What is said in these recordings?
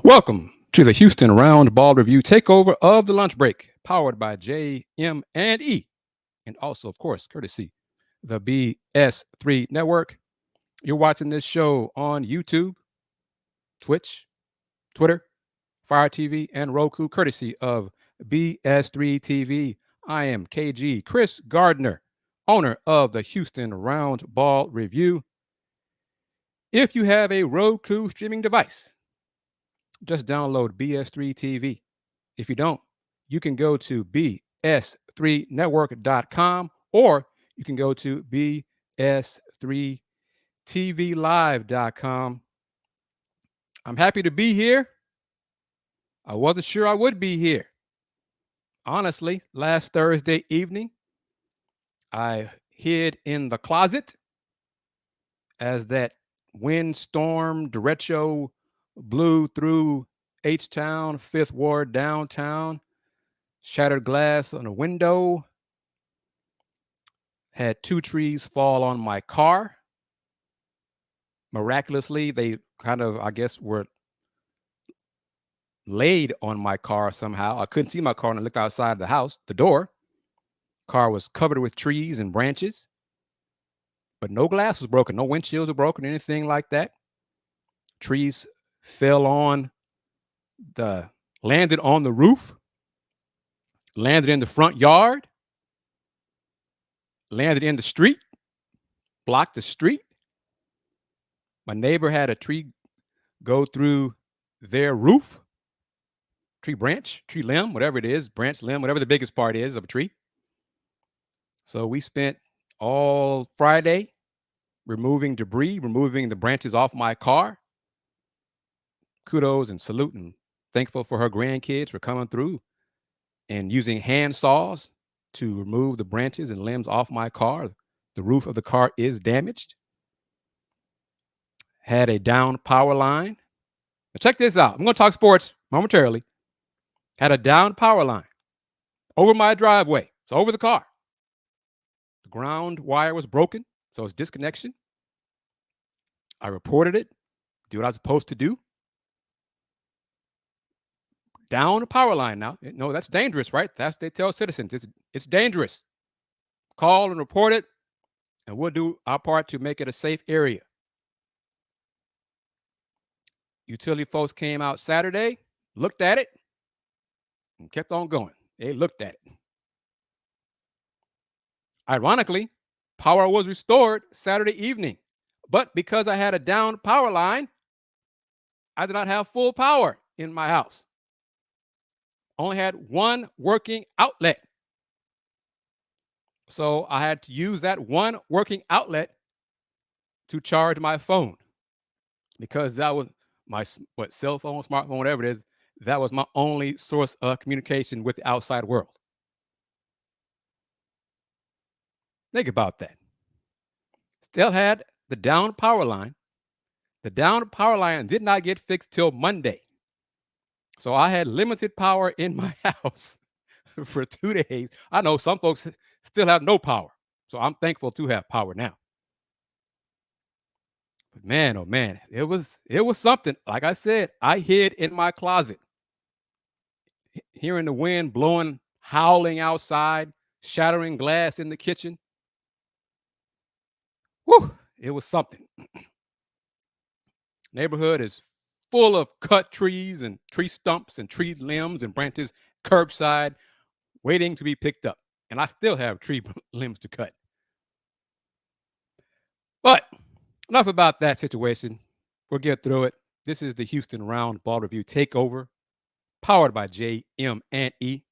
Welcome to the Houston Roundball Review Takeover of the Lunch Break, powered by JM&E, and also, of course, courtesy the BS3 Network. You're watching this show on YouTube, Twitch, Twitter, Fire TV, and Roku, courtesy of BS3 TV. I am KG Chris Gardner, owner of the Houston Roundball Review. If you have a Roku streaming device, just download BS3 TV. If you don't, you can go to bs3network.com or you can go to bs3tvlive.com. I'm happy to be here. I wasn't sure I would be here. Honestly, last Thursday evening, I hid in the closet as that windstorm derecho blew through H-Town, Fifth Ward downtown, shattered glass on a window, had 2 trees fall on my car. Miraculously, they kind of, I guess, were laid on my car somehow. I couldn't see my car when I looked outside the house, the door. Car was covered with trees and branches, but no glass was broken, no windshields were broken, anything like that. Trees fell on landed on the roof, landed in the front yard, landed in the street, blocked the street. My neighbor had a tree go through their roof, tree branch, tree limb, whatever it is, branch, limb, whatever the biggest part is of a tree. So we spent all Friday removing debris, removing the branches off my car. Kudos and salute and thankful for her grandkids for coming through and using hand saws to remove the branches and limbs off my car. The roof of the car is damaged. Had a down power line. Now check this out. I'm going to talk sports momentarily. Had a down power line over my driveway. So over the car. The ground wire was broken, so it's disconnection. I reported it, do what I was supposed to do. Down the power line now. No, that's dangerous, right? That's they tell citizens. It's dangerous. Call and report it, and we'll do our part to make it a safe area. Utility folks came out Saturday, looked at it, and kept on going. They looked at it. Ironically, power was restored Saturday evening, but because I had a down power line, I did not have full power in my house. Only had one working outlet. So I had to use that one working outlet to charge my phone because that was my cell phone, smartphone, whatever it is. That was my only source of communication with the outside world. Think about that. Still had the down power line. The down power line did not get fixed till Monday. So I had limited power in my house for 2 days. I know some folks still have no power. So I'm thankful to have power now. But man, oh man, it was something. Like I said, I hid in my closet, hearing the wind blowing, howling outside, shattering glass in the kitchen. Whew, it was something. Neighborhood is full of cut trees and tree stumps and tree limbs and branches curbside waiting to be picked up. And I still have tree limbs to cut. But enough about that situation. We'll get through it. This is the Houston Roundball Review Takeover, powered by JM&E,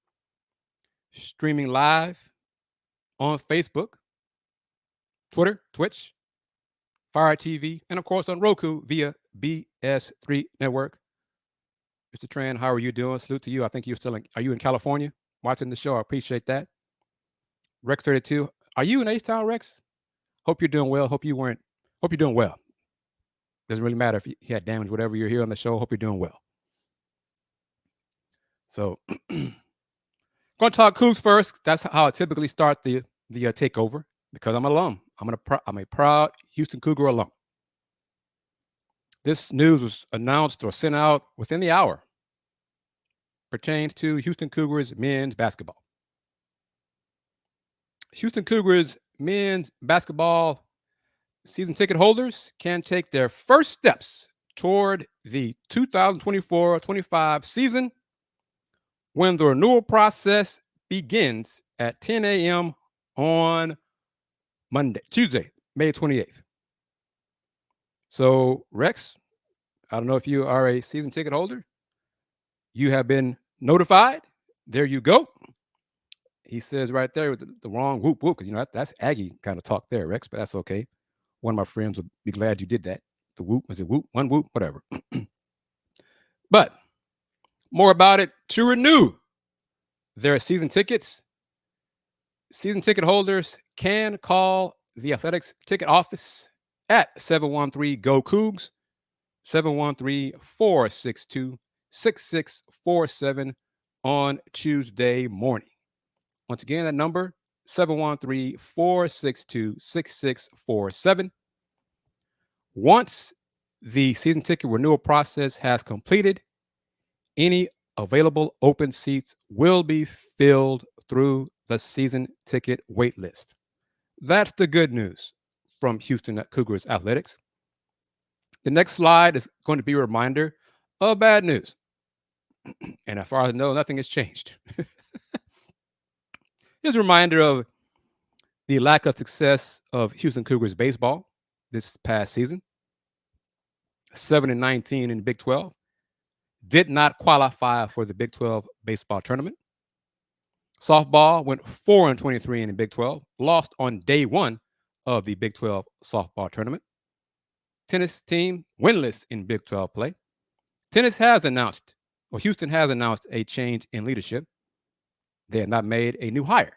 streaming live on Facebook, Twitter, Twitch, Fire TV, and of course on Roku via BS3 Network. Mr. Tran, how are you doing? Salute to you. I think you're still are you in California watching the show? I appreciate that. Rex 32, are you in H-Town, Rex? Hope you're doing well. Hope you're doing well. Doesn't really matter if you had damage, whatever you're here on the show. Hope you're doing well. So, going to talk Cougs first. That's how I typically start the takeover because I'm an alum. I'm a proud Houston Cougar alum. This news was announced or sent out within the hour. Pertains to Houston Cougars men's basketball. Houston Cougars men's basketball season ticket holders can take their first steps toward the 2024-25 season when the renewal process begins at 10 a.m. on Tuesday, May 28th. So, Rex, I don't know if you are a season ticket holder. You have been notified. There you go. He says right there with the wrong whoop whoop, because that's Aggie kind of talk there, Rex, but that's okay. One of my friends will be glad you did that. The whoop, was it whoop, one whoop, whatever. But more about it. To renew their season tickets, season ticket holders can call the Athletics ticket office at 713-GO-COUGS, 713-462-6647 on Tuesday morning. Once again, that number, 713-462-6647. Once the season ticket renewal process has completed, any available open seats will be filled through the season ticket wait list. That's the good news from Houston Cougars Athletics. The next slide is going to be a reminder of bad news. And as far as I know, nothing has changed. Here's a reminder of the lack of success of Houston Cougars baseball this past season. 7-19 in the Big 12. Did not qualify for the Big 12 baseball tournament. Softball went 4-23 in the Big 12. Lost on day one of the Big 12 softball tournament. Tennis team winless in Big 12 play. Houston has announced a change in leadership. They have not made a new hire.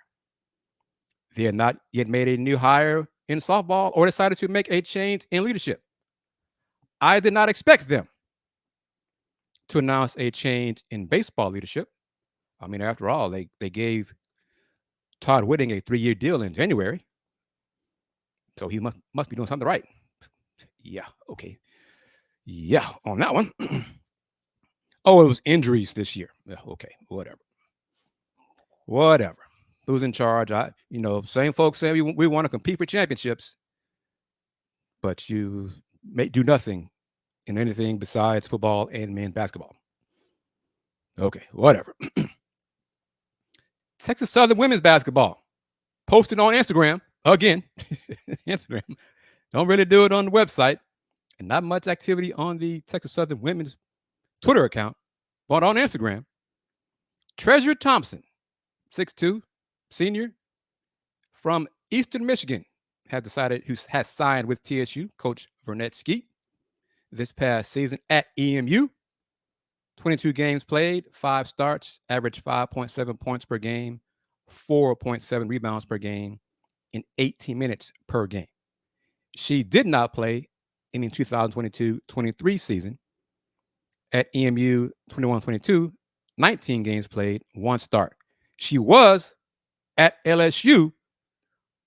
They have not yet made a new hire in softball or decided to make a change in leadership. I did not expect them to announce a change in baseball leadership. I mean, after all, they gave Todd Whitting a 3-year deal in January. So he must be doing something right. Yeah, okay. Yeah, on that one. Oh, it was injuries this year. Yeah, okay, whatever. Who's in charge? Same folks say we want to compete for championships, but you may do nothing in anything besides football and men's basketball. Okay, whatever. Texas Southern women's basketball posted on Instagram again. Instagram. Don't really do it on the website, and not much activity on the Texas Southern women's Twitter account, but on Instagram. Treasure Thompson, 6'2", senior from Eastern Michigan, has signed with TSU, Coach Vernett Skeet, this past season at EMU. 22 games played, 5 starts, averaged 5.7 points per game, 4.7 rebounds per game, in 18 minutes per game. She did not play in the 2022-23 season. At EMU 21-22, 19 games played, 1 start. She was at LSU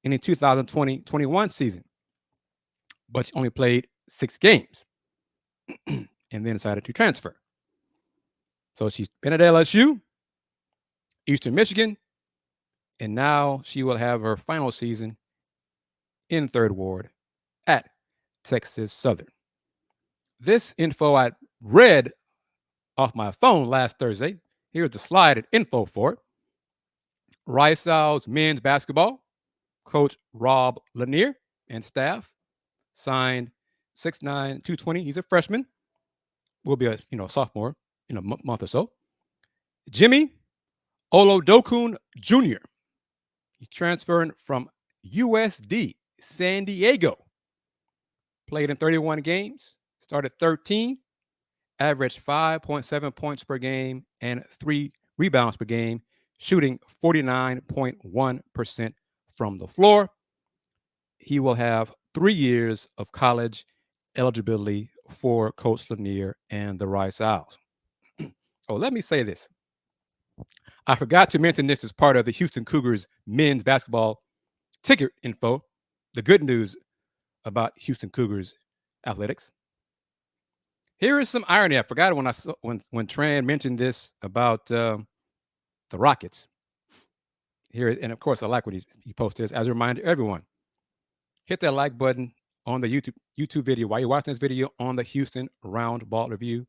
in the 2020-21 season, but she only played 6 games and then decided to transfer. So she's been at LSU, Eastern Michigan, and now she will have her final season in Third Ward at Texas Southern. This info I read off my phone last Thursday. Here's the slide and info for it. Rice Owls men's basketball, Coach Rob Lanier and staff signed 6'9", 220. He's a freshman. Will be a sophomore in a month or so. Jimmy Olodokun Jr. He's transferring from USD San Diego. Played in 31 games, started 13, averaged 5.7 points per game and 3 rebounds per game, shooting 49.1% from the floor. He will have 3 years of college eligibility for Coach Lanier and the Rice Owls. Oh, let me say this. I forgot to mention this as part of the Houston Cougars men's basketball ticket info. The good news about Houston Cougars athletics. Here is some irony. I forgot it when I saw when Tran mentioned this about the Rockets. Here, and of course, I like what he posted. This. As a reminder, everyone, hit that like button on the YouTube video while you're watching this video on the Houston Roundball Review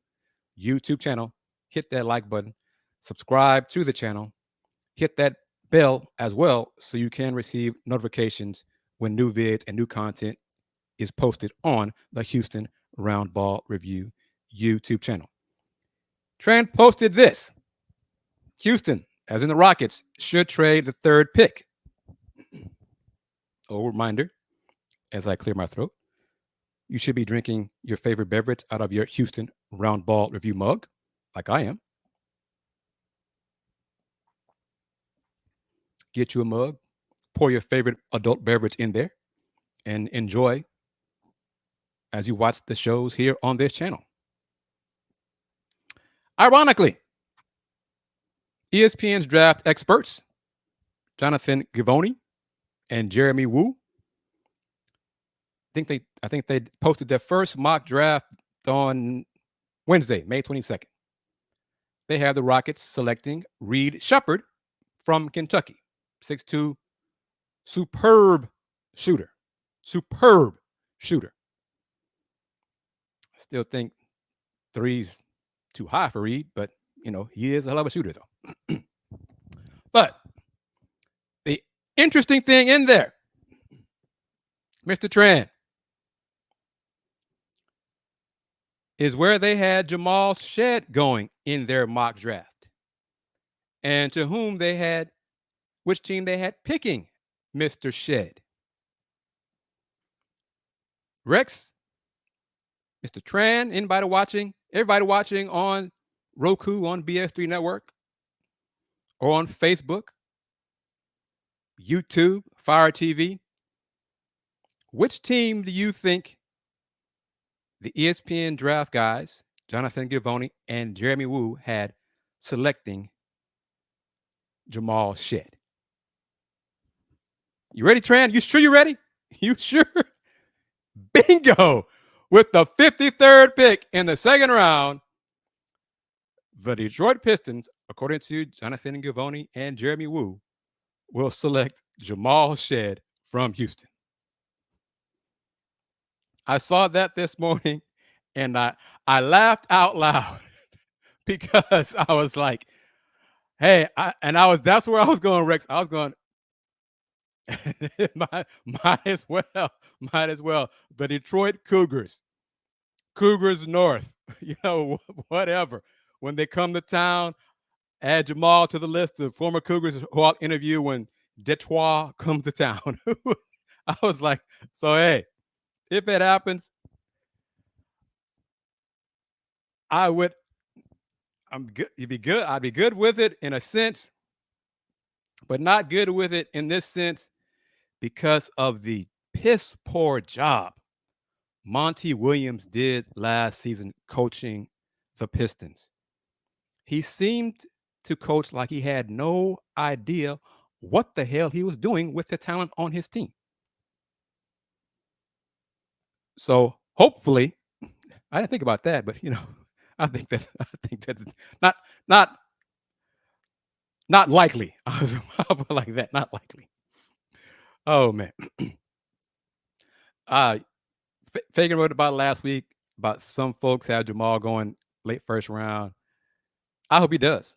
YouTube channel. Hit that like button, subscribe to the channel, hit that bell as well so you can receive notifications when new vids and new content is posted on the Houston Roundball Review YouTube channel. Tran posted this. Houston, as in the Rockets, should trade the third pick. Oh, reminder, as I clear my throat, you should be drinking your favorite beverage out of your Houston Roundball Review mug, like I am. Get you a mug, pour your favorite adult beverage in there, and enjoy as you watch the shows here on this channel. Ironically, ESPN's draft experts, Jonathan Givony and Jeremy Woo, I think they posted their first mock draft on Wednesday, May 22nd. They have the Rockets selecting Reed Sheppard from Kentucky, 6'2", superb shooter. Superb shooter. I still think three's too high for Reed, but he is a hell of a shooter though. But the interesting thing in there, Mr. Tran, is where they had Jamal Shead going in their mock draft, and to whom they had, which team they had picking Mr. Shead. Rex, Mr. Tran, everybody watching on Roku, on BS3 Network, or on Facebook, YouTube, Fire TV. Which team do you think the ESPN draft guys, Jonathan Givony and Jeremy Woo, had selecting Jamal Shead? You ready, Tran? You sure you're ready? You sure? Bingo! With the 53rd pick in the second round, the Detroit Pistons, according to Jonathan Givony and Jeremy Woo, will select Jamal Shead from Houston. I saw that this morning, and I laughed out loud because I was like, "Hey!" That's where I was going, Rex. I was going, might as well. The Detroit Cougars North, whatever. When they come to town, add Jamal to the list of former Cougars who I'll interview when Detroit comes to town. I was like, so hey, if it happens, I'm good. You'd be good. I'd be good with it in a sense, but not good with it in this sense because of the piss poor job Monty Williams did last season coaching the Pistons. He seemed to coach like he had no idea what the hell he was doing with the talent on his team. So hopefully, I didn't think about that, but I think that's not likely. I'll put it like that, not likely. Oh man. Fagan wrote about last week about some folks have Jamal going late first round. I hope he does.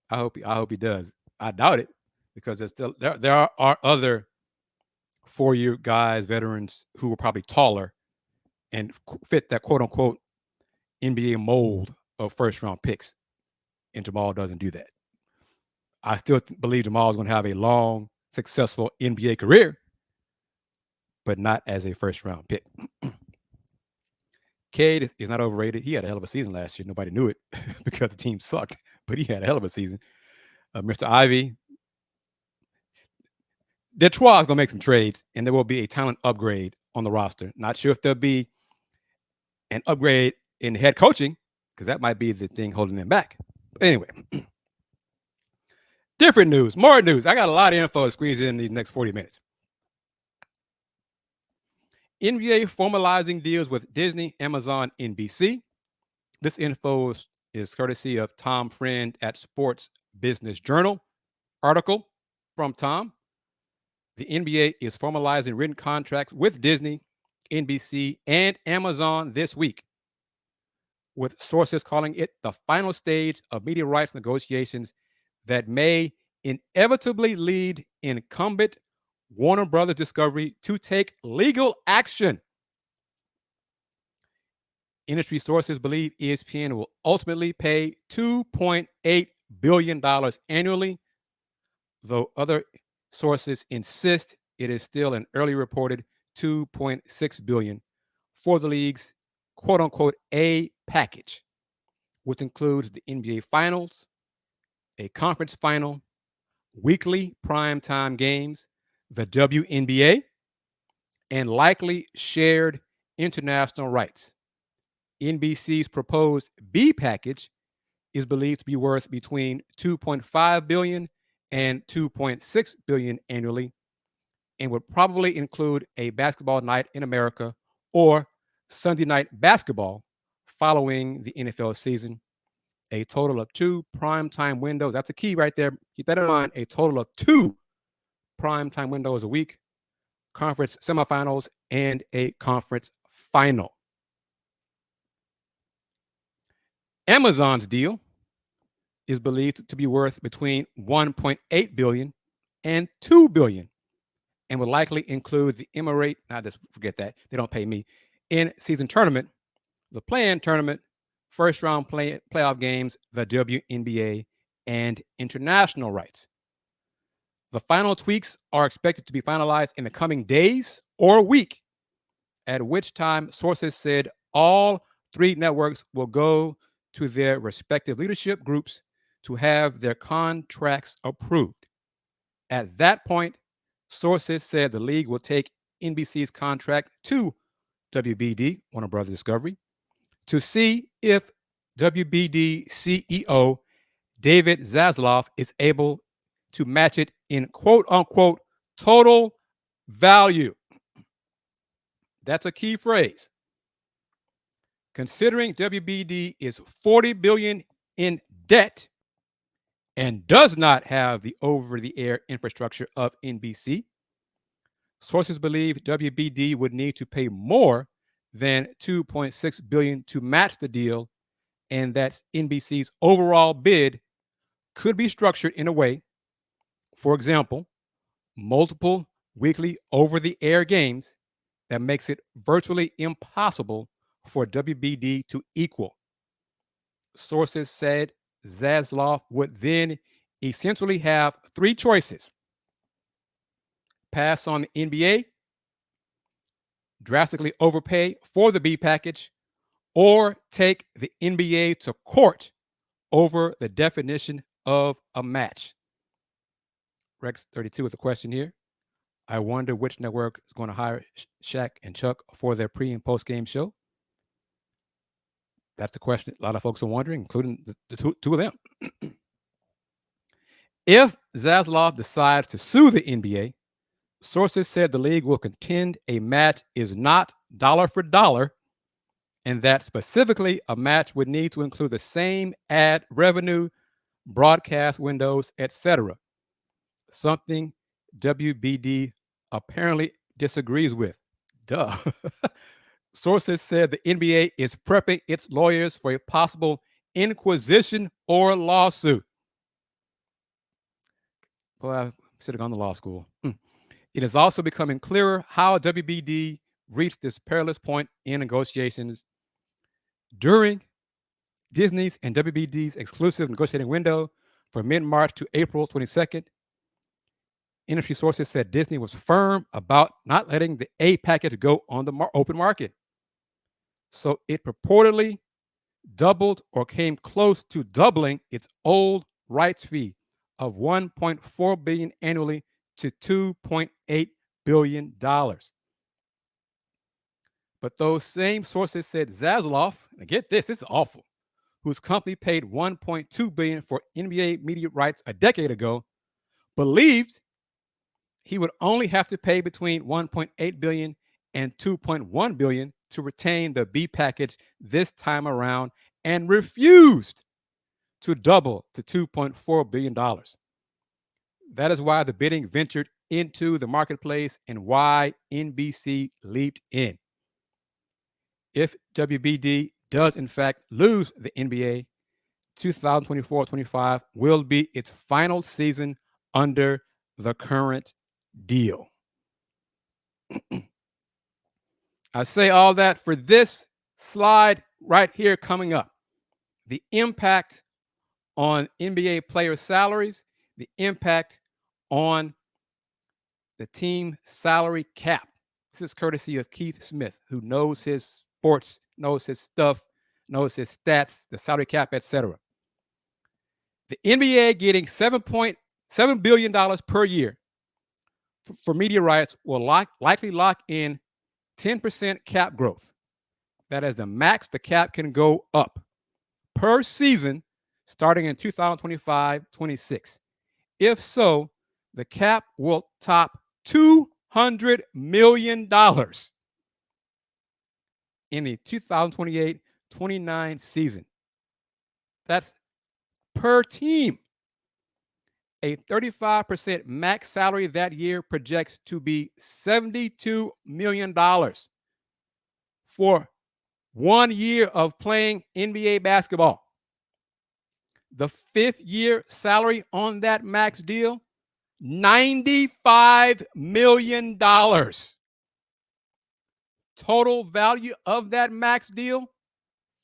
I hope he does. I doubt it because there are other 4-year guys, veterans who are probably taller and fit that quote unquote NBA mold of first round picks, and Jamal doesn't do that. I still believe Jamal is going to have a long, successful NBA career, but not as a first round pick. Cade is not overrated. He had a hell of a season last year. Nobody knew it because the team sucked, but he had a hell of a season. Mr. Ivy, Detroit is going to make some trades, and there will be a talent upgrade on the roster. Not sure if there'll be an upgrade in head coaching, because that might be the thing holding them back. But anyway, different news, more news. I got a lot of info to squeeze in these next 40 minutes. NBA formalizing deals with Disney, Amazon, NBC. This info is courtesy of Tom Friend at Sports Business Journal. Article from Tom. The NBA is formalizing written contracts with Disney, NBC, and Amazon this week, with sources calling it the final stage of media rights negotiations that may inevitably lead incumbent Warner Brothers Discovery to take legal action. Industry sources believe ESPN will ultimately pay $2.8 billion annually, though other sources insist it is still an early reported $2.6 billion for the league's quote unquote A package, which includes the NBA Finals, a conference final, weekly primetime games, the WNBA, and likely shared international rights. NBC's proposed B package is believed to be worth between $2.5 billion and $2.6 billion annually, and would probably include a basketball night in America or Sunday night basketball following the NFL season. A total of 2 primetime windows. That's a key right there. Keep that in mind. A total of 2 primetime windows a week, conference semifinals, and a conference final. Amazon's deal is believed to be worth between $1.8 billion and $2 billion, and will likely include the Emirate. Now, just forget that. They don't pay me. In-season tournament, the play-in tournament, first-round playoff games, the WNBA, and international rights. The final tweaks are expected to be finalized in the coming days or week, at which time sources said all 3 networks will go to their respective leadership groups to have their contracts approved. At that point, sources said the league will take NBC's contract to WBD, Warner Brothers Discovery, to see if WBD CEO David Zaslav is able to match it in quote unquote total value. That's a key phrase. Considering WBD is $40 billion in debt and does not have the over-the-air infrastructure of NBC, sources believe WBD would need to pay more than $2.6 billion to match the deal, and that NBC's overall bid could be structured in a way, for example, multiple weekly over-the-air games that makes it virtually impossible for WBD to equal. Sources said Zaslav would then essentially have 3 choices: pass on the NBA, drastically overpay for the B package, or take the NBA to court over the definition of a match. Rex 32 with a question here. I wonder which network is going to hire Shaq and Chuck for their pre and post game show. That's the question a lot of folks are wondering, including the two of them. If Zaslav decides to sue the NBA, sources said the league will contend a match is not dollar for dollar, and that specifically a match would need to include the same ad revenue, broadcast windows, etc. Something WBD apparently disagrees with. Duh. Sources said the NBA is prepping its lawyers for a possible inquisition or lawsuit. Boy, I should have gone to law school. It is also becoming clearer how WBD reached this perilous point in negotiations. During Disney's and WBD's exclusive negotiating window from mid-March to April 22nd, industry sources said Disney was firm about not letting the A package go on the open market. So it purportedly doubled or came close to doubling its old rights fee of $1.4 billion annually to $2.8 billion. But those same sources said Zaslav, and get this is awful, whose company paid $1.2 billion for NBA media rights a decade ago, believed he would only have to pay between $1.8 billion and $2.1 billion to retain the B package this time around, and refused to double to $2.4 billion. That is why the bidding ventured into the marketplace and why NBC leaped in. If WBD does in fact lose the NBA, 2024-25 will be its final season under the current deal. I say all that for this slide right here coming up. The impact on NBA player salaries, the impact on the team salary cap. This is courtesy of Keith Smith, who knows his sports, knows his stuff, knows his stats, the salary cap, etc. The NBA getting $7.7 billion per year for media rights will likely lock in 10% cap growth. That is the max the cap can go up per season starting in 2025-26. If so, the cap will top $200 million in the 2028-29 season. That's per team. A 35% max salary that year projects to be $72 million for 1 year of playing NBA basketball. The 5th year salary on that max deal, $95 million. Total value of that max deal,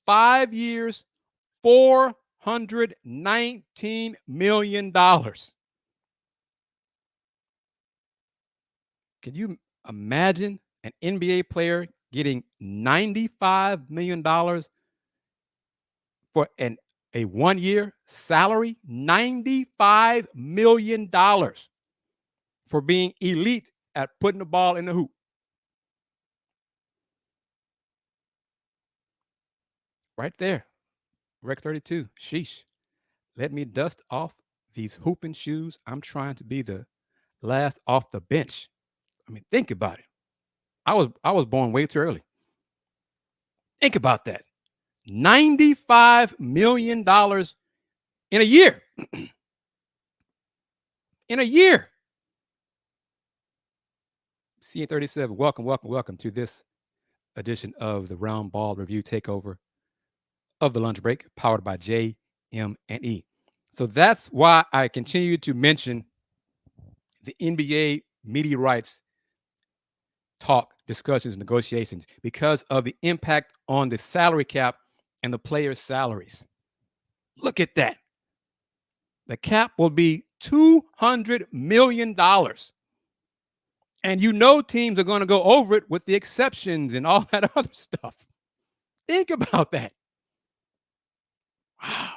5 years, $419 million. Can you imagine an NBA player getting $95 million for a 1 year salary? $95 million for being elite at putting the ball in the hoop. Right there. Rec 32. Sheesh. Let me dust off these hooping shoes. I'm trying to be the last off the bench. I mean, think about it. I was born way too early. Think about that. $95 million in a year. In a year. CA37, welcome to this edition of the Roundball Review Takeover of the Lunch Break, powered by JM&E. So that's why I continue to mention the NBA media rights talk, discussions, negotiations, because of the impact on the salary cap and the players' salaries. Look at that. The cap will be $200 million. And you know teams are going to go over it with the exceptions and all that other stuff. Think about that. Wow.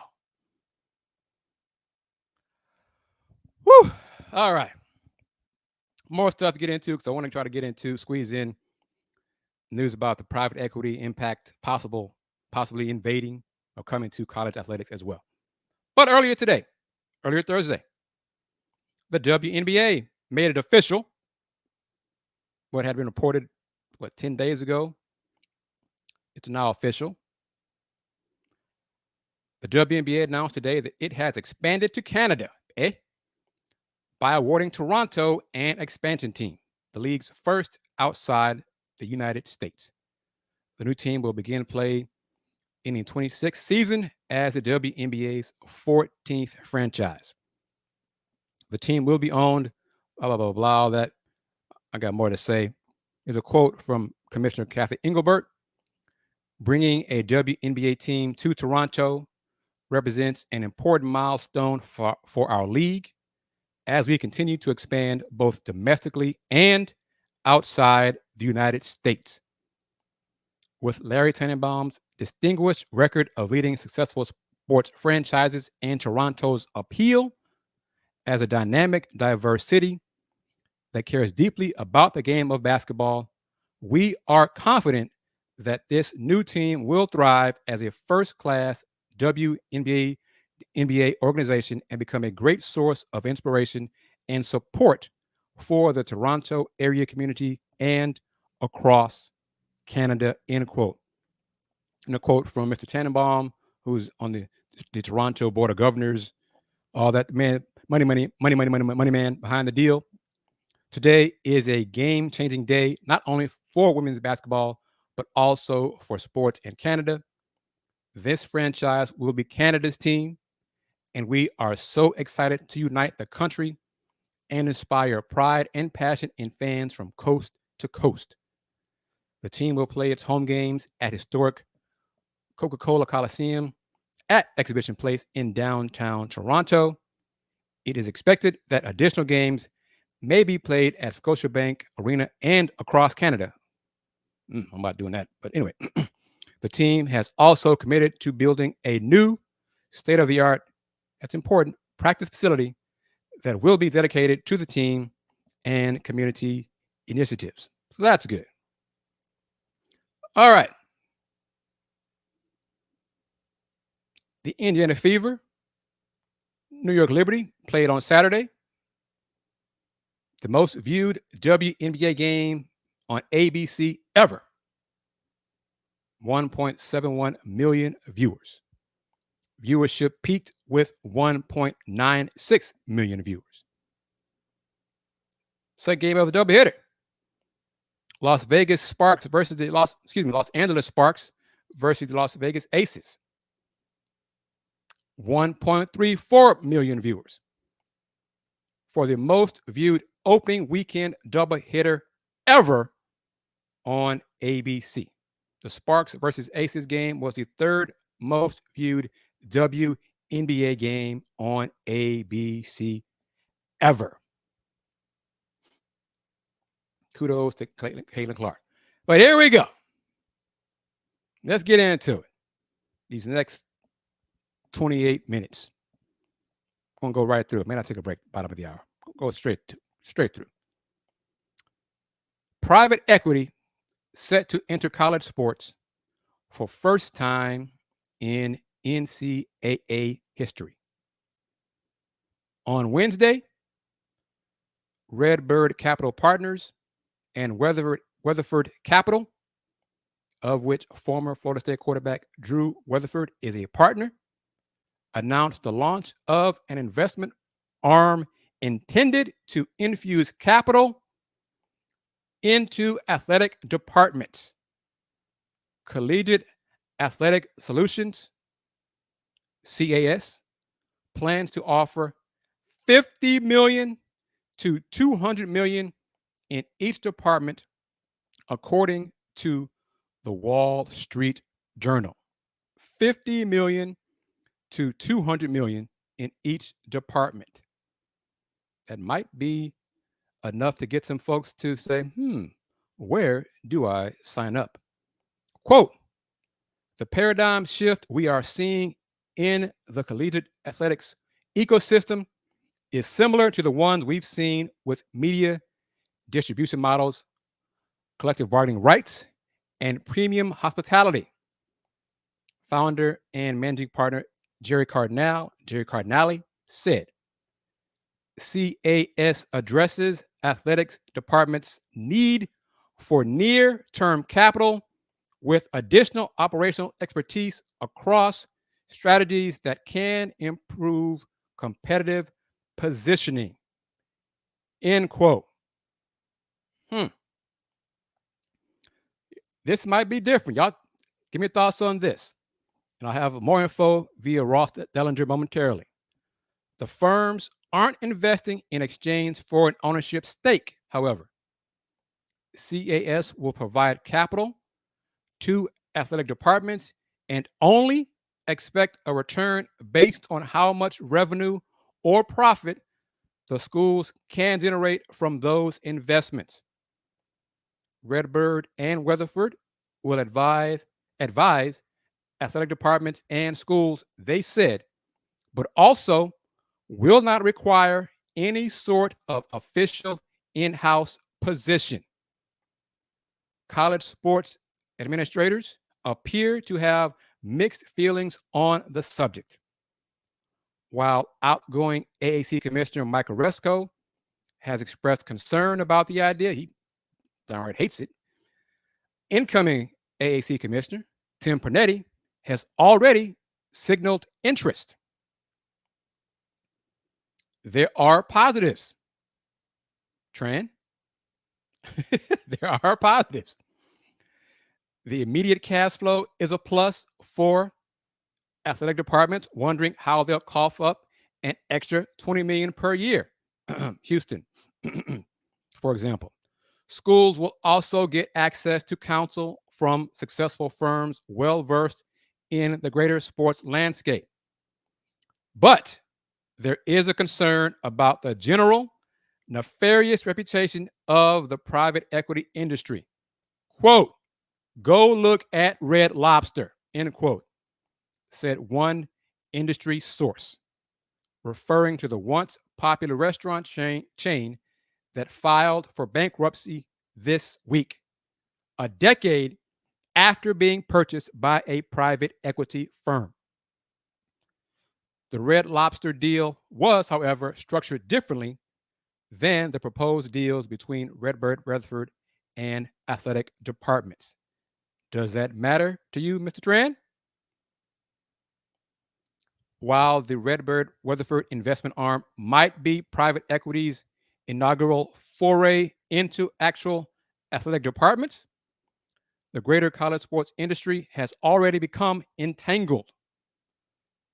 Whew. All right. More stuff to get into because I want to try to get into, squeeze in news about the private equity impact possibly invading or coming to college athletics as well. But earlier Thursday, the WNBA made it official. What had been reported, 10 days ago? It's now official. The WNBA announced today that it has expanded to Canada, by awarding Toronto an expansion team, the league's first outside the United States. The new team will begin play in the 26th season as the WNBA's 14th franchise. The team will be owned, blah, blah, blah, blah. That I got more to say. There's a quote from Commissioner Kathy Engelbert. Bringing a WNBA team to Toronto represents an important milestone for our league as we continue to expand both domestically and outside the United States. With Larry Tannenbaum's distinguished record of leading successful sports franchises and Toronto's appeal as a dynamic, diverse city that cares deeply about the game of basketball, we are confident that this new team will thrive as a first-class WNBA organization and become a great source of inspiration and support for the Toronto area community and across Canada, end quote. And a quote from Mr. Tannenbaum who's on the Toronto Board of Governors, all that man, money man behind the deal. Today is a game-changing day, not only for women's basketball, but also for sports in Canada. This franchise will be Canada's team, and we are so excited to unite the country and inspire pride and passion in fans from coast to coast. The team will play its home games at historic Coca-Cola Coliseum at Exhibition Place in downtown Toronto. It is expected that additional games may be played at Scotiabank Arena and across Canada. I'm not doing that. But anyway, the team has also committed to building a new state-of-the-art, that's important, practice facility that will be dedicated to the team and community initiatives. So that's good. All right. The Indiana Fever, New York Liberty played on Saturday. The most viewed WNBA game on ABC ever. 1.71 million viewers. Viewership peaked with 1.96 million viewers. Second game of the doubleheader. Los Angeles Sparks versus the Los Angeles Sparks versus the Las Vegas Aces. 1.34 million viewers. For the most viewed opening weekend doubleheader ever on ABC. The Sparks versus Aces game was the third most viewed WNBA game on ABC ever. Kudos to Caitlin Clark. But here we go. Let's get into it. These next 28 minutes. I'm going to go right through it. May not take a break bottom of the hour. Go straight through. Private equity set to enter college sports for first time in NCAA history. On Wednesday, Redbird Capital Partners and Weatherford Capital, of which former Florida State quarterback Drew Weatherford is a partner, announced the launch of an investment arm intended to infuse capital into athletic departments. Collegiate Athletic Solutions, CAS, plans to offer $50 million to $200 million in each department, according to the Wall Street Journal. $50 million to $200 million in each department. That might be enough to get some folks to say, where do I sign up? Quote, the paradigm shift we are seeing in the collegiate athletics ecosystem is similar to the ones we've seen with media distribution models, collective bargaining rights, and premium hospitality. Founder and managing partner Jerry Cardinale said, CAS addresses athletics department's need for near-term capital with additional operational expertise across strategies that can improve competitive positioning. End quote. This might be different. Y'all give me thoughts on this. And I'll have more info via Ross Dellinger momentarily. The firms aren't investing in exchange for an ownership stake, however. CAS will provide capital to athletic departments and only expect a return based on how much revenue or profit the schools can generate from those investments. Redbird and Weatherford will advise athletic departments and schools, they said, but also will not require any sort of official in-house position. College sports administrators appear to have mixed feelings on the subject. While outgoing AAC Commissioner Michael Resco has expressed concern about the idea, he downright hates it. Incoming AAC Commissioner Tim Pernetti has already signaled interest. There are positives, Tran. There are positives. The immediate cash flow is a plus for athletic departments wondering how they'll cough up an extra $20 million per year. Houston, for example. Schools will also get access to counsel from successful firms well versed in the greater sports landscape. But there is a concern about the general nefarious reputation of the private equity industry. Quote, go look at Red Lobster, end quote, said one industry source, referring to the once popular restaurant chain that filed for bankruptcy this week, a decade after being purchased by a private equity firm. The Red Lobster deal was, however, structured differently than the proposed deals between Redbird Rutherford and athletic departments. Does that matter to you, Mr. Tran? While the Redbird Rutherford investment arm might be private equity's inaugural foray into actual athletic departments, the greater college sports industry has already become entangled.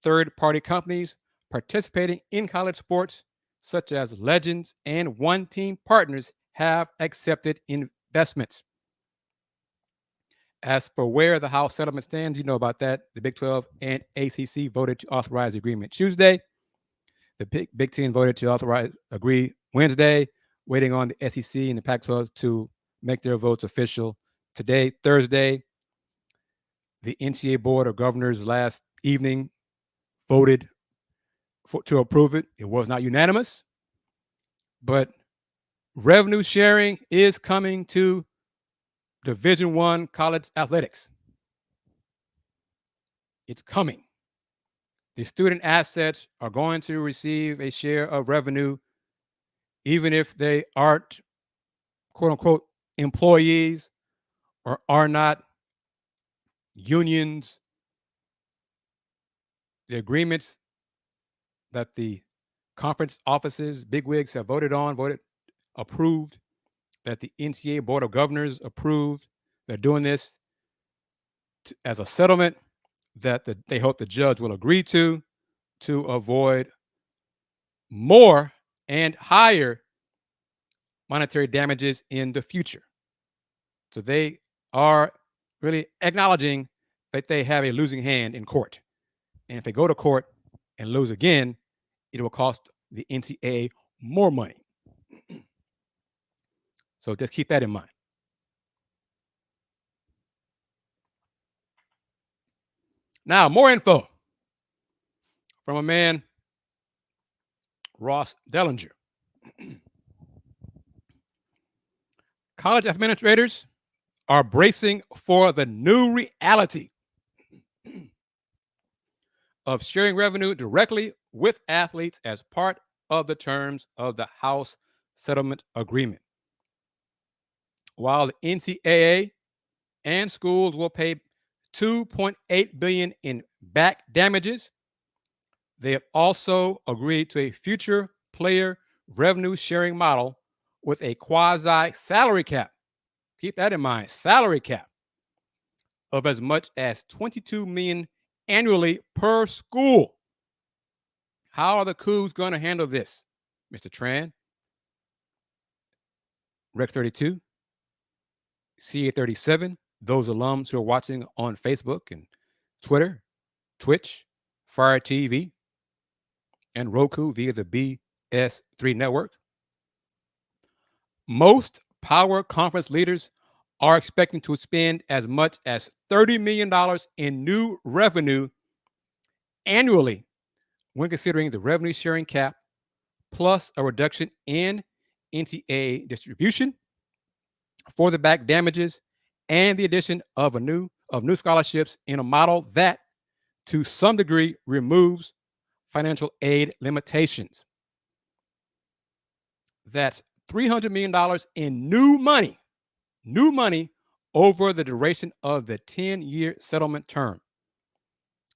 Third-party companies participating in college sports, such as Legends and one-team partners, have accepted investments. As for where the House settlement stands, you know about that. The Big 12 and ACC voted to authorize the agreement Tuesday. The Big 10 voted to agree Wednesday, waiting on the SEC and the Pac-12 to make their votes official today, Thursday. The NCAA Board of Governors last evening voted to approve it. It was not unanimous, but revenue sharing is coming to Division I college athletics. It's coming. The student assets are going to receive a share of revenue, even if they aren't, quote unquote, employees or are not unions. The agreements that the conference offices, bigwigs have approved, that the NCAA Board of Governors approved. They're doing this as a settlement that they hope the judge will agree to avoid more and higher monetary damages in the future. So they are really acknowledging that they have a losing hand in court. And if they go to court and lose again, it will cost the NCAA more money. So just keep that in mind. Now, more info from a man, Ross Dellinger. College administrators are bracing for the new reality of sharing revenue directly with athletes as part of the terms of the House settlement agreement. While the NCAA and schools will pay $2.8 billion in back damages, they have also agreed to a future player revenue sharing model with a quasi salary cap. Keep that in mind, salary cap of as much as $22 million annually per school. How are the Cougs going to handle this, Mr. Tran? Rex 32, CA 37, those alums who are watching on Facebook and Twitter, Twitch, Fire TV, and Roku via the BS3 network. Most power conference leaders are expecting to spend as much as $30 million in new revenue annually when considering the revenue sharing cap, plus a reduction in NCAA distribution for the back damages and the addition of new scholarships in a model that, to some degree, removes financial aid limitations. That's $300 million in new money over the duration of the 10-year settlement term.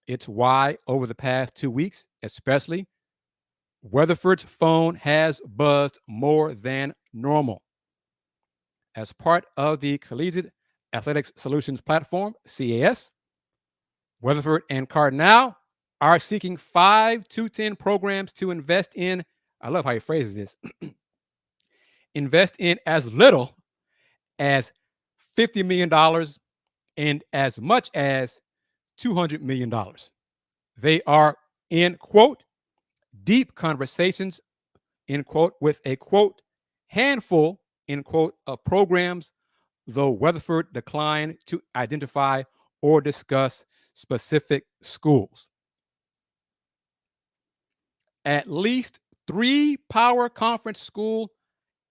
It's why over the past 2 weeks, especially, Weatherford's phone has buzzed more than normal. As part of the Collegiate Athletics Solutions Platform, CAS, Weatherford and Cardinal are seeking 5 to 10 programs to invest in. I love how he phrases this. Invest in as little as $50 million and as much as $200 million. They are in, quote, deep conversations, in quote, with a, quote, handful, in quote, of programs, though Weatherford declined to identify or discuss specific schools. At least 3 Power Conference school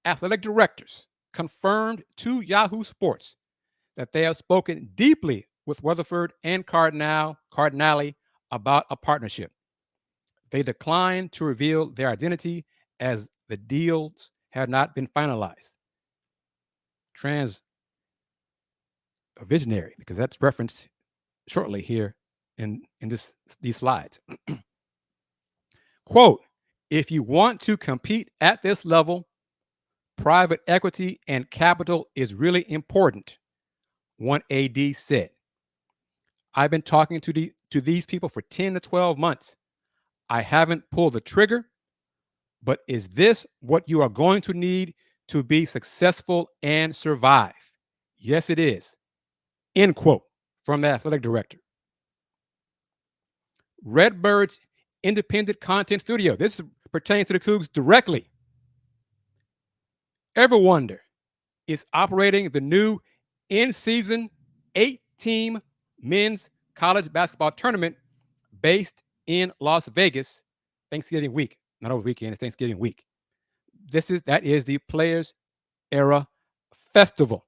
athletic directors confirmed to Yahoo Sports that they have spoken deeply with Weatherford and Cardinale about a partnership. They declined to reveal their identity as the deals have not been finalized. Visionary, because that's referenced shortly here in these slides. Quote, if you want to compete at this level, private equity and capital is really important, one AD said. I've been talking to these people for 10 to 12 months. I haven't pulled the trigger, but is this what you are going to need to be successful and survive? Yes, it is. End quote from the athletic director. Redbird's independent content studio. This pertains to the Cougs directly. Ever wonder is operating the new in-season 8-team men's college basketball tournament based in Las Vegas, Thanksgiving week. Not over the weekend, it's Thanksgiving week. That is the Players Era Festival.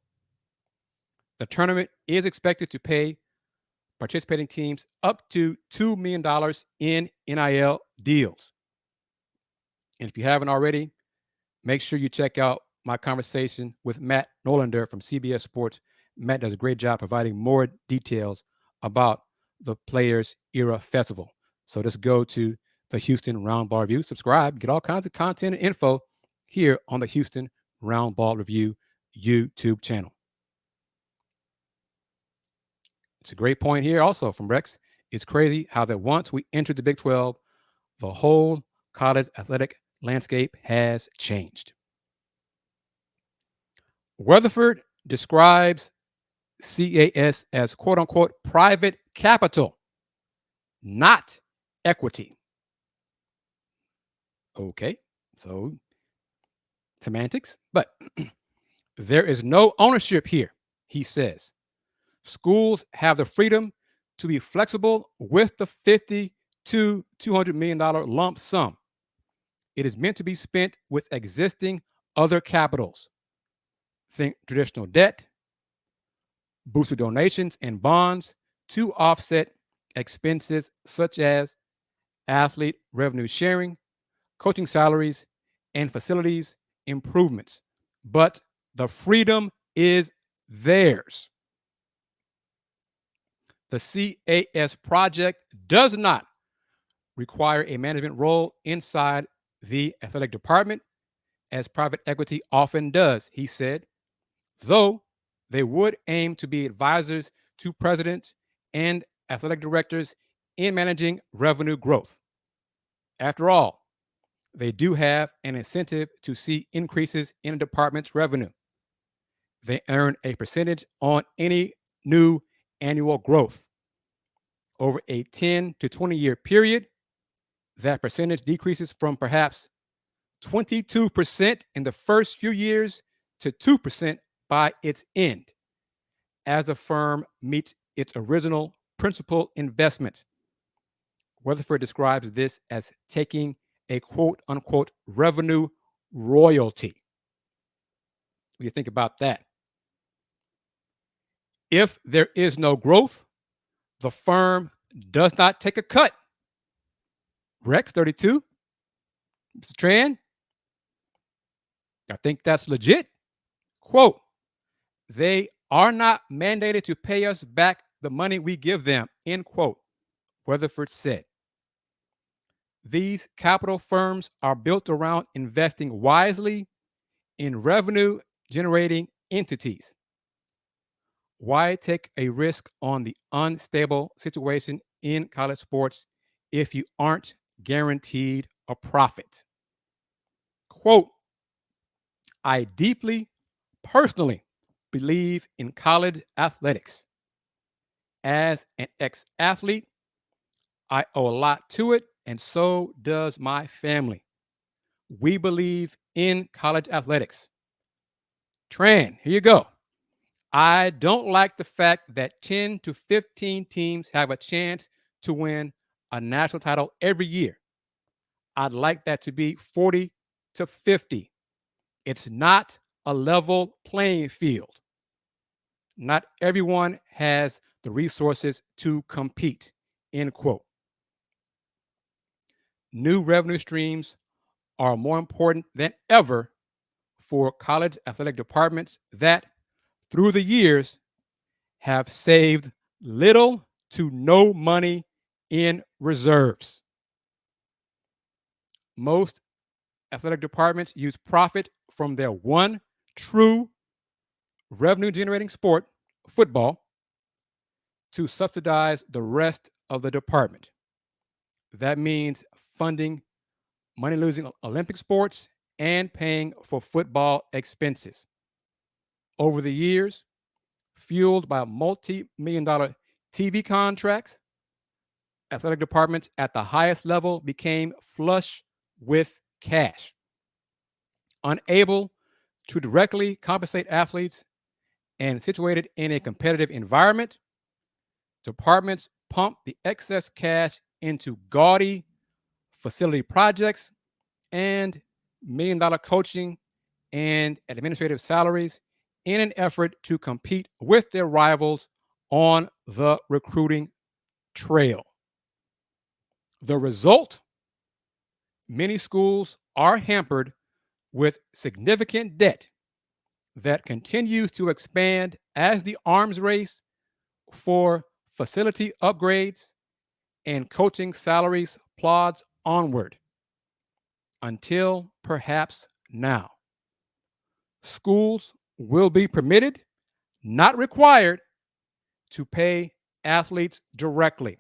The tournament is expected to pay participating teams up to $2 million in NIL deals. And if you haven't already, make sure you check out my conversation with Matt Nolander from CBS Sports. Matt does a great job providing more details about the Players Era Festival. So just go to the Houston Roundball Review, subscribe, get all kinds of content and info here on the Houston Roundball Review YouTube channel. It's a great point here also from Rex. It's crazy how that once we entered the Big 12, the whole college athletic landscape has changed. Weatherford describes CAS as quote unquote private capital, not equity. Okay, so semantics, but there is no ownership here, he says. Schools have the freedom to be flexible with the $50 to $200 million lump sum. It is meant to be spent with existing other capitals. Think traditional debt, booster donations, and bonds to offset expenses such as athlete revenue sharing, coaching salaries, and facilities improvements. But the freedom is theirs. The CAS project does not require a management role inside the athletic department, as private equity often does, he said, though they would aim to be advisors to presidents and athletic directors in managing revenue growth. After all, they do have an incentive to see increases in a department's revenue. They earn a percentage on any new annual growth. Over a 10 to 20 year period, that percentage decreases from perhaps 22% in the first few years to 2% by its end, as the firm meets its original principal investment. Weatherford describes this as taking a quote unquote revenue royalty. What do you think about that? If there is no growth, the firm does not take a cut. Rex 32, Mr. Tran, I think that's legit. Quote, they are not mandated to pay us back the money we give them, end quote, Weatherford said. These capital firms are built around investing wisely in revenue generating entities. Why take a risk on the unstable situation in college sports if you aren't guaranteed a profit? Quote, I deeply, personally believe in college athletics. As an ex athlete, I owe a lot to it, and so does my family. We believe in college athletics. Tran, here you go. I don't like the fact that 10 to 15 teams have a chance to win a national title every year. I'd like that to be 40 to 50. It's not a level playing field. Not everyone has the resources to compete. End quote. New revenue streams are more important than ever for college athletic departments that, through the years, have saved little to no money in reserves. Most athletic departments use profit from their one true revenue generating sport, football, to subsidize the rest of the department. That means funding money losing Olympic sports and paying for football expenses. Over the years, fueled by multi-million dollar TV contracts, athletic departments at the highest level became flush with cash. Unable to directly compensate athletes and situated in a competitive environment, departments pump the excess cash into gaudy facility projects and million-dollar coaching and administrative salaries in an effort to compete with their rivals on the recruiting trail. The result? Many schools are hampered with significant debt that continues to expand as the arms race for facility upgrades and coaching salaries plods onward until perhaps now. Schools will be permitted, not required, to pay athletes directly.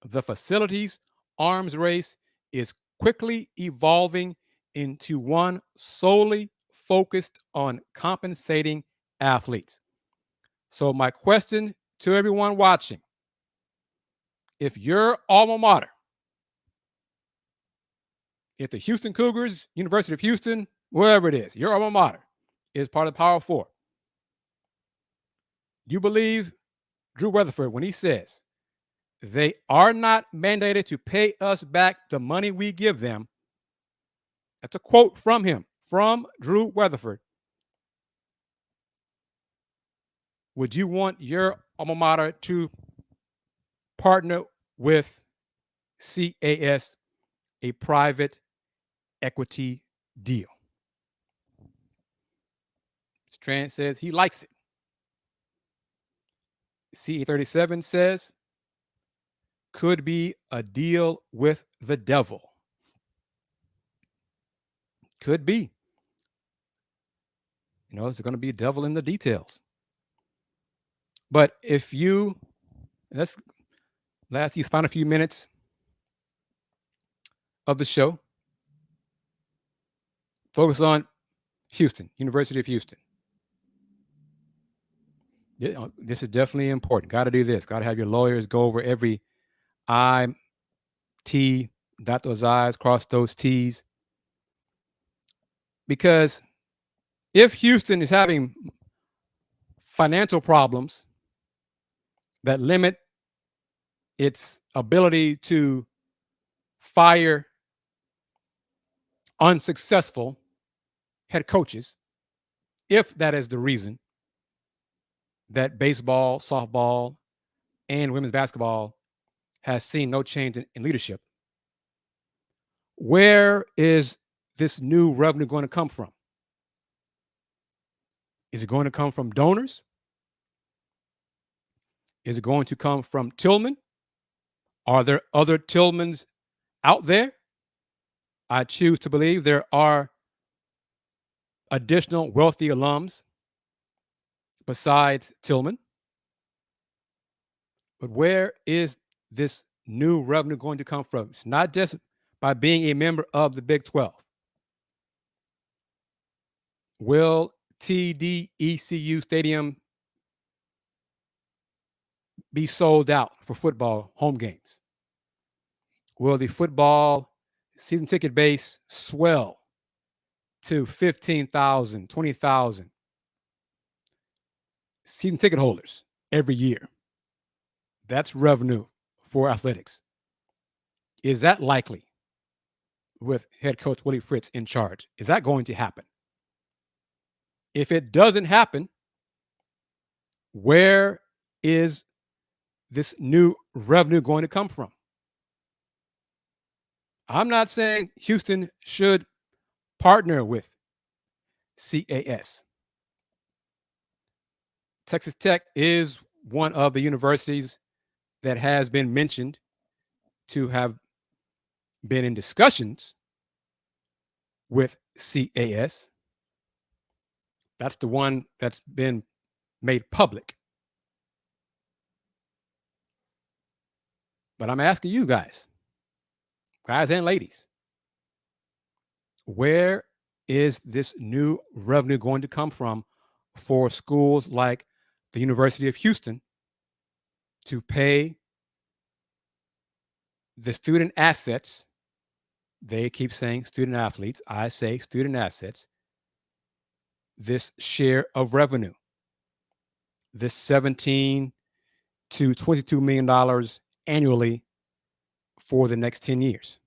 The facilities arms race is quickly evolving into one solely focused on compensating athletes. So, my question to everyone watching, if your alma mater, if the Houston Cougars, University of Houston, wherever it is, your alma mater is part of the Power Four, you believe Drew Weatherford when he says they are not mandated to pay us back the money we give them? That's a quote from him, from Drew Weatherford. Would you want your alma mater to partner with CAS, a private equity deal? Strand says he likes it. CA37 says could be a deal with the devil. Could be. You know, there's going to be a devil in the details. But if you, let's these final few minutes of the show, focus on Houston, University of Houston. This is definitely important. Got to do this. Got to have your lawyers go over every I, T, dot those I's, cross those T's. Because if Houston is having financial problems that limit its ability to fire unsuccessful head coaches, if that is the reason that baseball, softball, and women's basketball has seen no change in leadership, where is this new revenue going to come from? Is it going to come from donors? Is it going to come from Tillman? Are there other Tillmans out there? I choose to believe there are additional wealthy alums besides Tillman. But where is this new revenue going to come from? It's not just by being a member of the Big 12. Will TDECU Stadium be sold out for football home games? Will the football season ticket base swell to 15,000, 20,000 season ticket holders every year? That's revenue for athletics. Is that likely with head coach Willie Fritz in charge? Is that going to happen? If it doesn't happen, where is this new revenue going to come from? I'm not saying Houston should partner with CAS. Texas Tech is one of the universities that has been mentioned to have been in discussions with CAS. That's the one that's been made public. But I'm asking you guys and ladies, where is this new revenue going to come from for schools like the University of Houston to pay the student assets? They keep saying student athletes. I say student assets. This share of revenue, this $17 to $22 million annually for the next 10 years.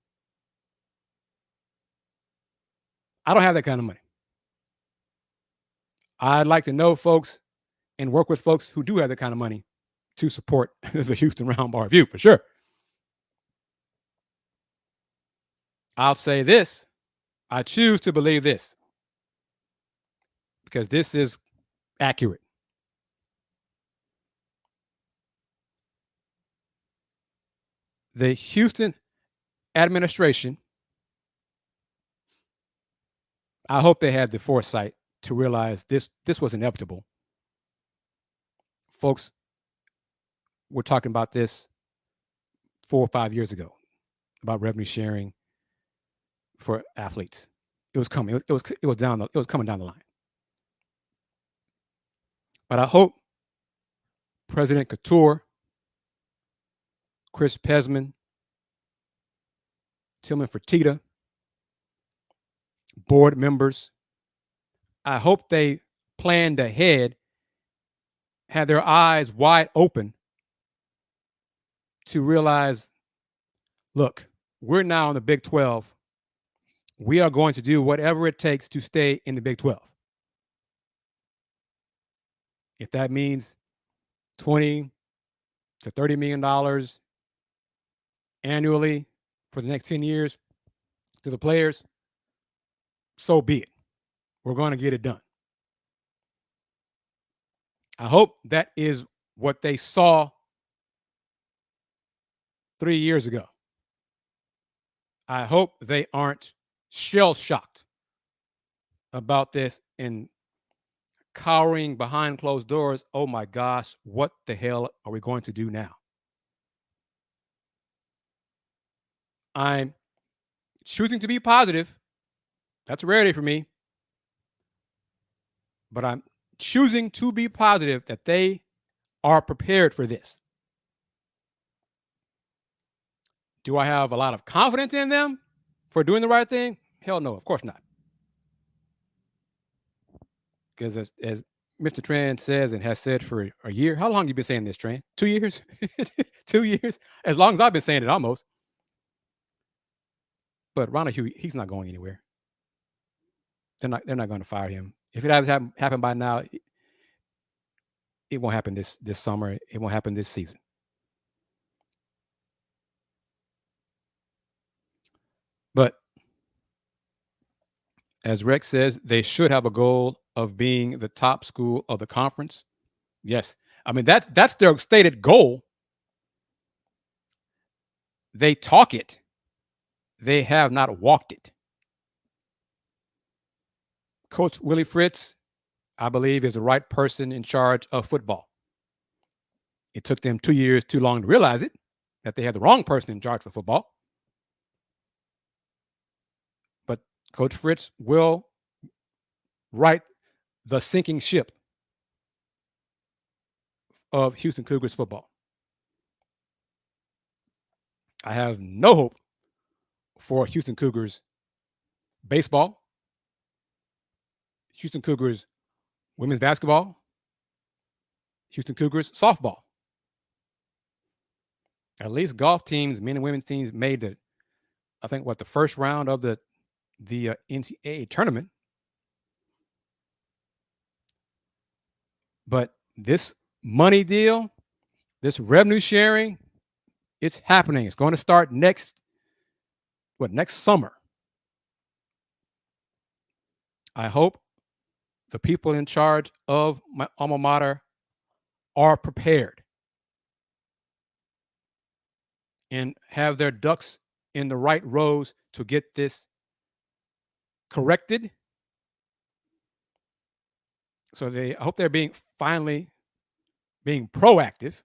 I don't have that kind of money. I'd like to know folks and work with folks who do have that kind of money to support the Houston Roundball Review for sure. I'll say this. I choose to believe this because this is accurate. The Houston administration, I hope they had the foresight to realize this was inevitable. Folks were talking about this 4 or 5 years ago about revenue sharing for athletes. It was coming. It was coming down the line. But I hope President Couture, Chris Pesman, Tillman Fertitta, board members, I hope they planned ahead, had their eyes wide open to realize, look, we're now in the Big 12. We are going to do whatever it takes to stay in the Big 12. If that means $20 to $30 million annually for the next 10 years to the players, so be it. We're going to get it done. I hope that is what they saw 3 years ago. I hope they aren't shell-shocked about this and cowering behind closed doors. Oh my gosh, what the hell are we going to do now? I'm choosing to be positive. That's a rarity for me. But I'm choosing to be positive that they are prepared for this. Do I have a lot of confidence in them for doing the right thing? Hell no, of course not. Because as Mr. Tran says and has said for a year, how long have you been saying this, Tran? 2 years? 2 years? As long as I've been saying it, almost. But Ronald Hugh, he's not going anywhere. They're not going to fire him. If it hasn't happened by now, it won't happen this summer. It won't happen this season. But as Rex says, they should have a goal of being the top school of the conference. Yes. I mean, that's their stated goal. They talk it. They have not walked it. Coach Willie Fritz, I believe, is the right person in charge of football. It took them 2 years too long to realize it, that they had the wrong person in charge for football. But Coach Fritz will right the sinking ship of Houston Cougars football. I have no hope for Houston Cougars baseball, Houston Cougars women's basketball, Houston Cougars softball. At least golf teams, men and women's teams, made the first round of the NCAA tournament. But this money deal, this revenue sharing, it's happening. It's going to start next summer. I hope the people in charge of my alma mater are prepared and have their ducks in the right rows to get this corrected. So I hope they're finally being proactive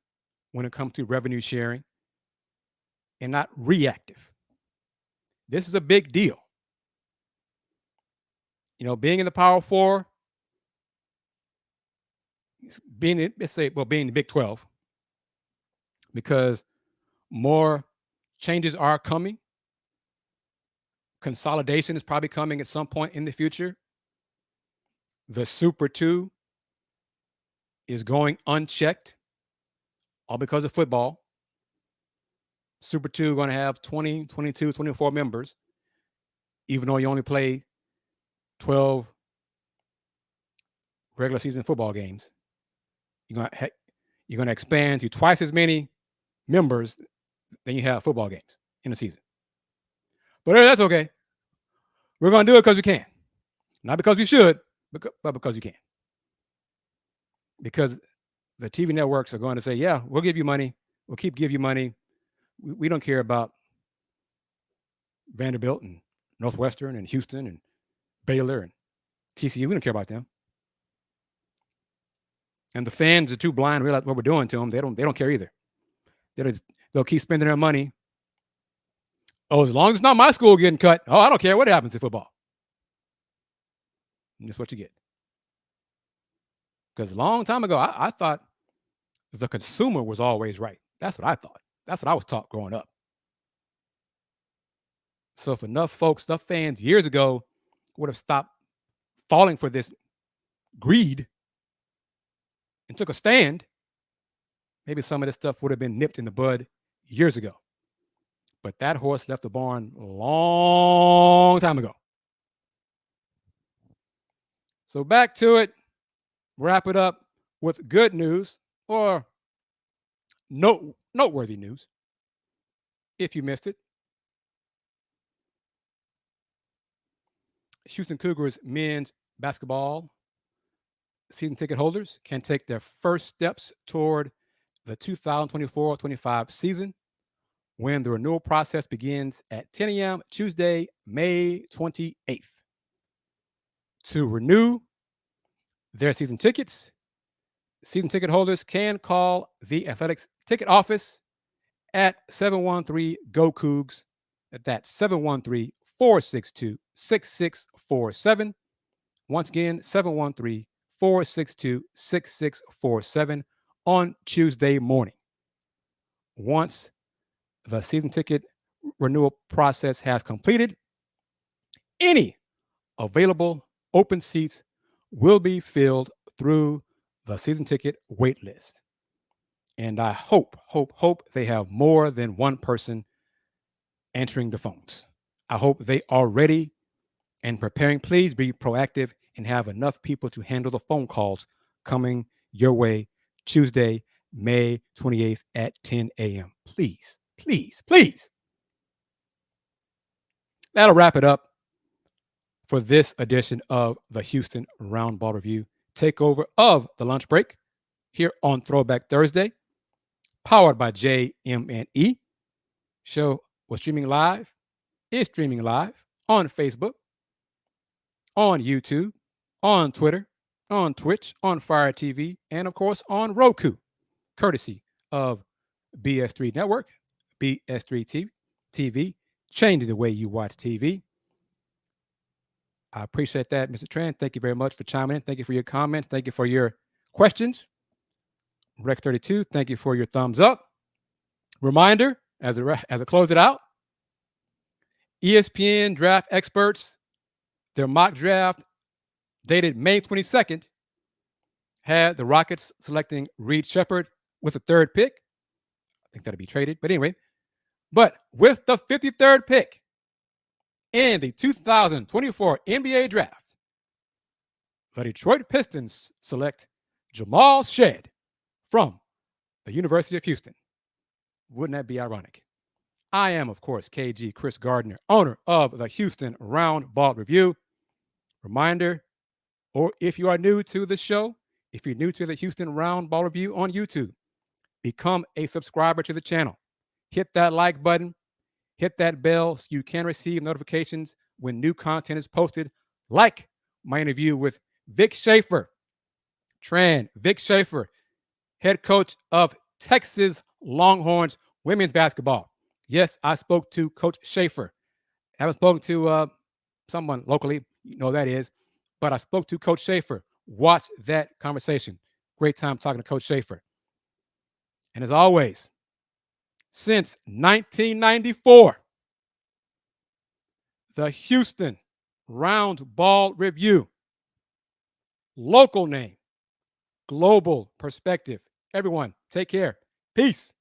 when it comes to revenue sharing and not reactive. This is a big deal. Being in the Power Four, being in the Big 12, because more changes are coming. Consolidation is probably coming at some point in the future. The Super 2 is going unchecked, all because of football. Super 2 going to have 20, 22, 24 members, even though you only play 12 regular season football games. You're going to expand to twice as many members than you have football games in a season. But that's okay. We're going to do it because we can. Not because we should, but because you can. Because the TV networks are going to say, yeah, we'll give you money. We'll keep giving you money. We don't care about Vanderbilt and Northwestern and Houston and Baylor and TCU. We don't care about them. And the fans are too blind to realize what we're doing to them. They don't care either. They'll keep spending their money. Oh, as long as it's not my school getting cut. Oh, I don't care what happens to football. And that's what you get. Because a long time ago, I thought the consumer was always right. That's what I thought. That's what I was taught growing up. So if enough fans years ago would have stopped falling for this greed and took a stand, maybe some of this stuff would have been nipped in the bud years ago. But that horse left the barn a long time ago. So back to it. Wrap it up with good news or noteworthy news, if you missed it. Houston Cougars men's basketball season ticket holders can take their first steps toward the 2024-25 season when the renewal process begins at 10 a.m. Tuesday, May 28th. To renew their season tickets, season ticket holders can call the Athletics ticket office at 713-GO-COUGS. That's 713-462-6647. Once again, 713-462-6647 on Tuesday morning. Once the season ticket renewal process has completed, any available open seats will be filled through the season ticket wait list. And I hope they have more than one person answering the phones. I hope they are ready and preparing. Please be proactive and have enough people to handle the phone calls coming your way Tuesday, May 28th at 10 a.m. Please, please, please. That'll wrap it up for this edition of the Houston Roundball Review takeover of the lunch break here on Throwback Thursday, powered by JM&E. Show was streaming live, is streaming live on Facebook, on YouTube, on Twitter, on Twitch, on Fire TV, and of course on Roku, courtesy of BS3 Network, BS3 TV, changing the way you watch TV. I appreciate that, Mr. Tran. Thank you very much for chiming in. Thank you for your comments. Thank you for your questions. Rex32, thank you for your thumbs up. Reminder, as I close it out, ESPN draft experts, their mock draft dated May 22nd, had the Rockets selecting Reed Sheppard with the third pick. I think that'll be traded, but anyway. But with the 53rd pick in the 2024 NBA draft, the Detroit Pistons select Jamal Shead from the University of Houston. Wouldn't that be ironic? I am, of course, KG Chris Gardner, owner of the Houston Roundball Review. Reminder, or if you are new to the show, if you're new to the Houston Roundball Review on YouTube, become a subscriber to the channel. Hit that like button, hit that bell so you can receive notifications when new content is posted, like my interview with Vic Schaefer. Vic Schaefer, head coach of Texas Longhorns women's basketball. Yes, I spoke to Coach Schaefer. I haven't spoken to someone locally, you know who that is, but I spoke to Coach Schaefer. Watch that conversation. Great time talking to Coach Schaefer. And as always, since 1994, the Houston Roundball Review. Local name, global perspective. Everyone, take care. Peace.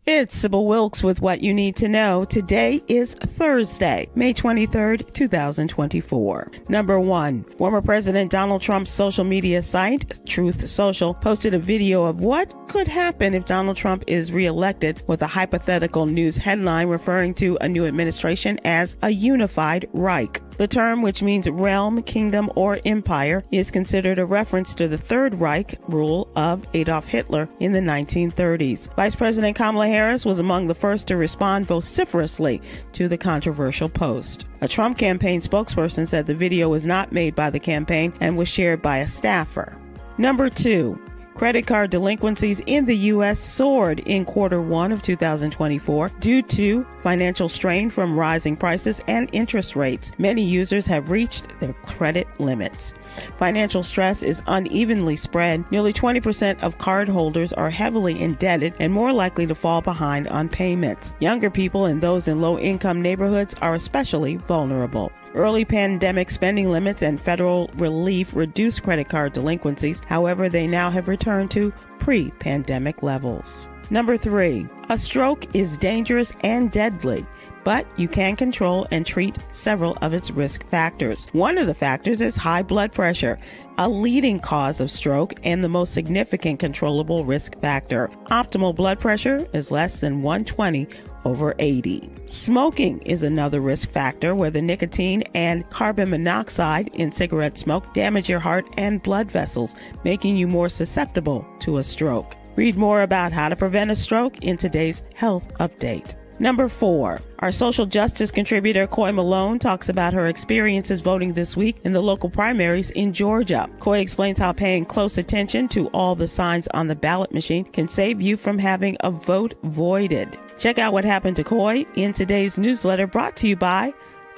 It's Sybil Wilkes with what you need to know. Today is Thursday, May 23rd, 2024. Number 1, former President Donald Trump's social media site, Truth Social, posted a video of what could happen if Donald Trump is reelected with a hypothetical news headline referring to a new administration as a unified Reich. The term, which means realm, kingdom, or empire, is considered a reference to the Third Reich rule of Adolf Hitler in the 1930s. Vice President Kamala Harris was among the first to respond vociferously to the controversial post. A Trump campaign spokesperson said the video was not made by the campaign and was shared by a staffer. Number 2. Credit card delinquencies in the U.S. soared in Q1 of 2024 due to financial strain from rising prices and interest rates. Many users have reached their credit limits. Financial stress is unevenly spread. Nearly 20% of cardholders are heavily indebted and more likely to fall behind on payments. Younger people and those in low-income neighborhoods are especially vulnerable. Early pandemic spending limits and federal relief reduced credit card delinquencies. However, they now have returned to pre-pandemic levels. Number 3, a stroke is dangerous and deadly, but you can control and treat several of its risk factors. One of the factors is high blood pressure, a leading cause of stroke and the most significant controllable risk factor. Optimal blood pressure is less than 120/80. Smoking is another risk factor where the nicotine and carbon monoxide in cigarette smoke damage your heart and blood vessels, making you more susceptible to a stroke. Read more about how to prevent a stroke in today's health update. Number 4, our social justice contributor Coy Malone talks about her experiences voting this week in the local primaries in Georgia. Coy explains how paying close attention to all the signs on the ballot machine can save you from having a vote voided. Check out what happened to Coy in today's newsletter brought to you by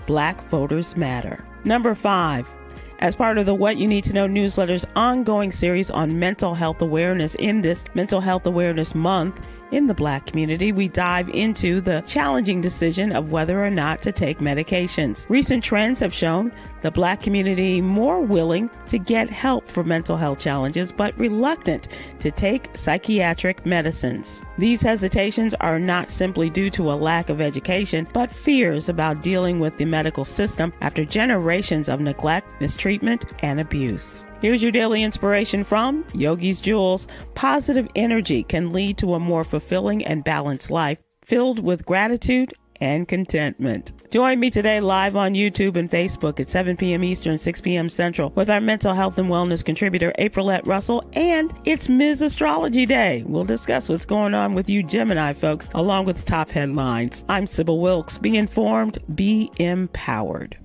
Black Voters Matter. Number 5. As part of the What You Need to Know newsletter's ongoing series on mental health awareness in this Mental Health Awareness Month, in the Black community, we dive into the challenging decision of whether or not to take medications. Recent trends have shown the Black community more willing to get help for mental health challenges, but reluctant to take psychiatric medicines. These hesitations are not simply due to a lack of education, but fears about dealing with the medical system after generations of neglect, mistreatment, and abuse. Here's your daily inspiration from Yogi's Jewels. Positive energy can lead to a more fulfilling and balanced life filled with gratitude and contentment. Join me today live on YouTube and Facebook at 7 p.m. Eastern, 6 p.m. Central with our mental health and wellness contributor, Aprilette Russell, and it's Ms. Astrology Day. We'll discuss what's going on with you Gemini folks, along with top headlines. I'm Sybil Wilkes. Be informed, be empowered.